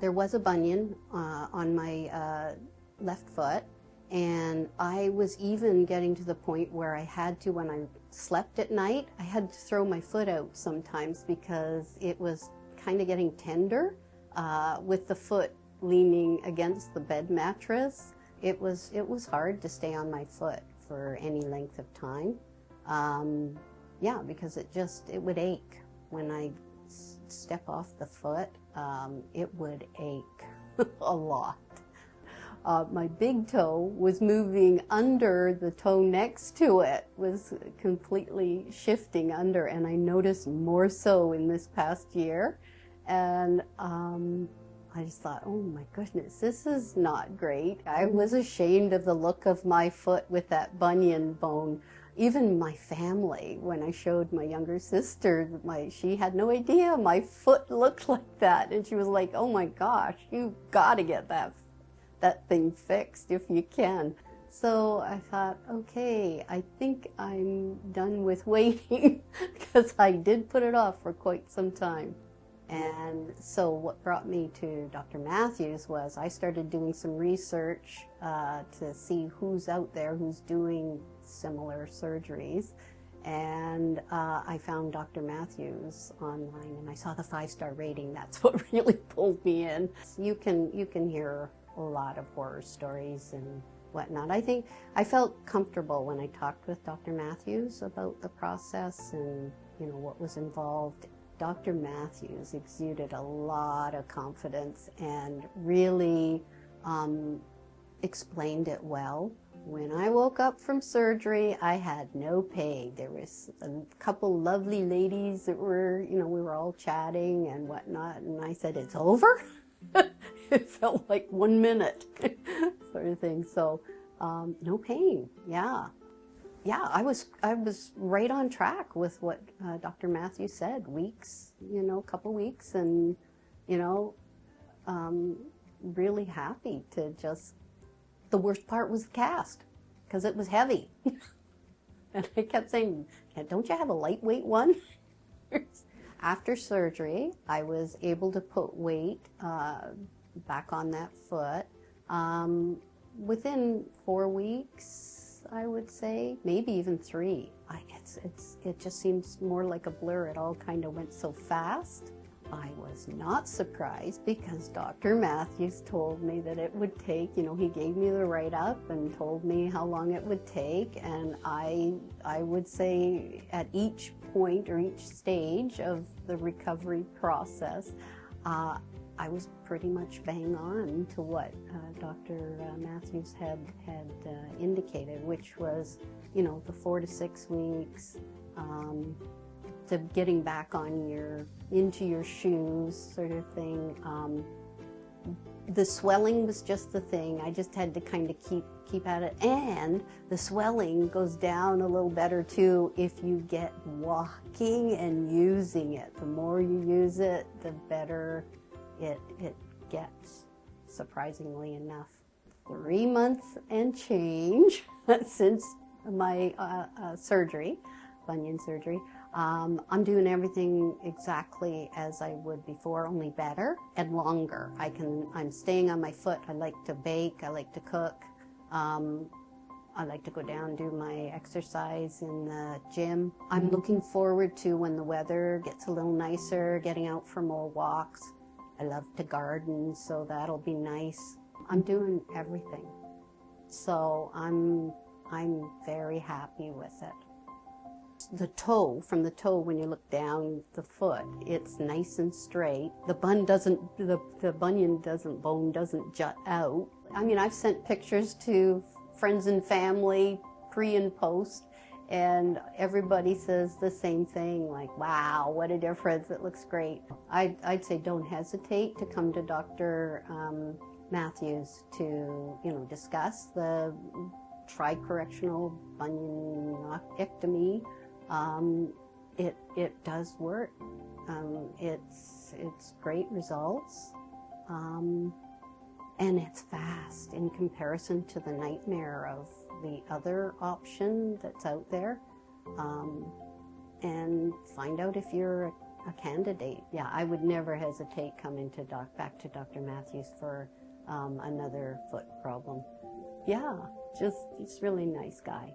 There was a bunion on my left foot, and I was even getting to the point where I had to, when I slept at night, I had to throw my foot out sometimes because it was kind of getting tender with the foot leaning against the bed mattress. It was hard to stay on my foot for any length of time. Yeah, because it would ache. When I step off the foot, it would ache a lot. My big toe was moving under the toe next to it, was completely shifting under, and I noticed more so in this past year. And I just thought, oh my goodness, this is not great. I was ashamed of the look of my foot with that bunion bone. Even my family, when I showed my younger sister, she had no idea my foot looked like that. And she was like, oh my gosh, you've got to get that thing fixed if you can. So I thought, okay, I think I'm done with waiting because I did put it off for quite some time. And so what brought me to Dr. Matthews was I started doing some research to see who's out there who's doing similar surgeries. And I found Dr. Matthews online, and I saw the 5-star rating. That's what really pulled me in. You can hear a lot of horror stories and whatnot. I think I felt comfortable when I talked with Dr. Matthews about the process and what was involved. Dr. Matthews exuded a lot of confidence and really explained it well. When I woke up from surgery, I had no pain. There was a couple lovely ladies that were, we were all chatting and whatnot, and I said, "It's over?" It felt like 1 minute sort of thing. So no pain. Yeah, I was right on track with what Dr. Matthews said. Weeks, a couple weeks, and really happy to just. The worst part was the cast because it was heavy, and I kept saying, "Don't you have a lightweight one?" After surgery, I was able to put weight back on that foot within 4 weeks, I would say, maybe even 3. It just seems more like a blur. It all kind of went so fast. I was not surprised because Dr. Matthews told me that it would take, he gave me the write-up and told me how long it would take, and I would say at each point or each stage of the recovery process, I was pretty much bang on to what Dr. Matthews had indicated, which was, the 4 to 6 weeks, to getting back on into your shoes sort of thing. The swelling was just the thing. I just had to kind of keep at it. And the swelling goes down a little better too if you get walking and using it. The more you use it, the better it gets, surprisingly enough. 3 months and change since my surgery, bunion surgery. I'm doing everything exactly as I would before, only better and longer. I'm staying on my foot. I like to bake. I like to cook. I like to go down and do my exercise in the gym. I'm looking forward to when the weather gets a little nicer, getting out for more walks. I love to garden, so that'll be nice. I'm doing everything. So I'm very happy with it. The toe, from the toe when you look down the foot, it's nice and straight. The bunion bone doesn't jut out. I mean, I've sent pictures to friends and family, pre and post, and everybody says the same thing, like, wow, what a difference, it looks great. I'd say don't hesitate to come to Dr. Matthews to, discuss the tricorrectional bunionectomy. It does work. It's great results, and it's fast in comparison to the nightmare of the other option that's out there. And find out if you're a candidate. Yeah, I would never hesitate coming to back to Dr. Matthews for another foot problem. Yeah, just really nice guy.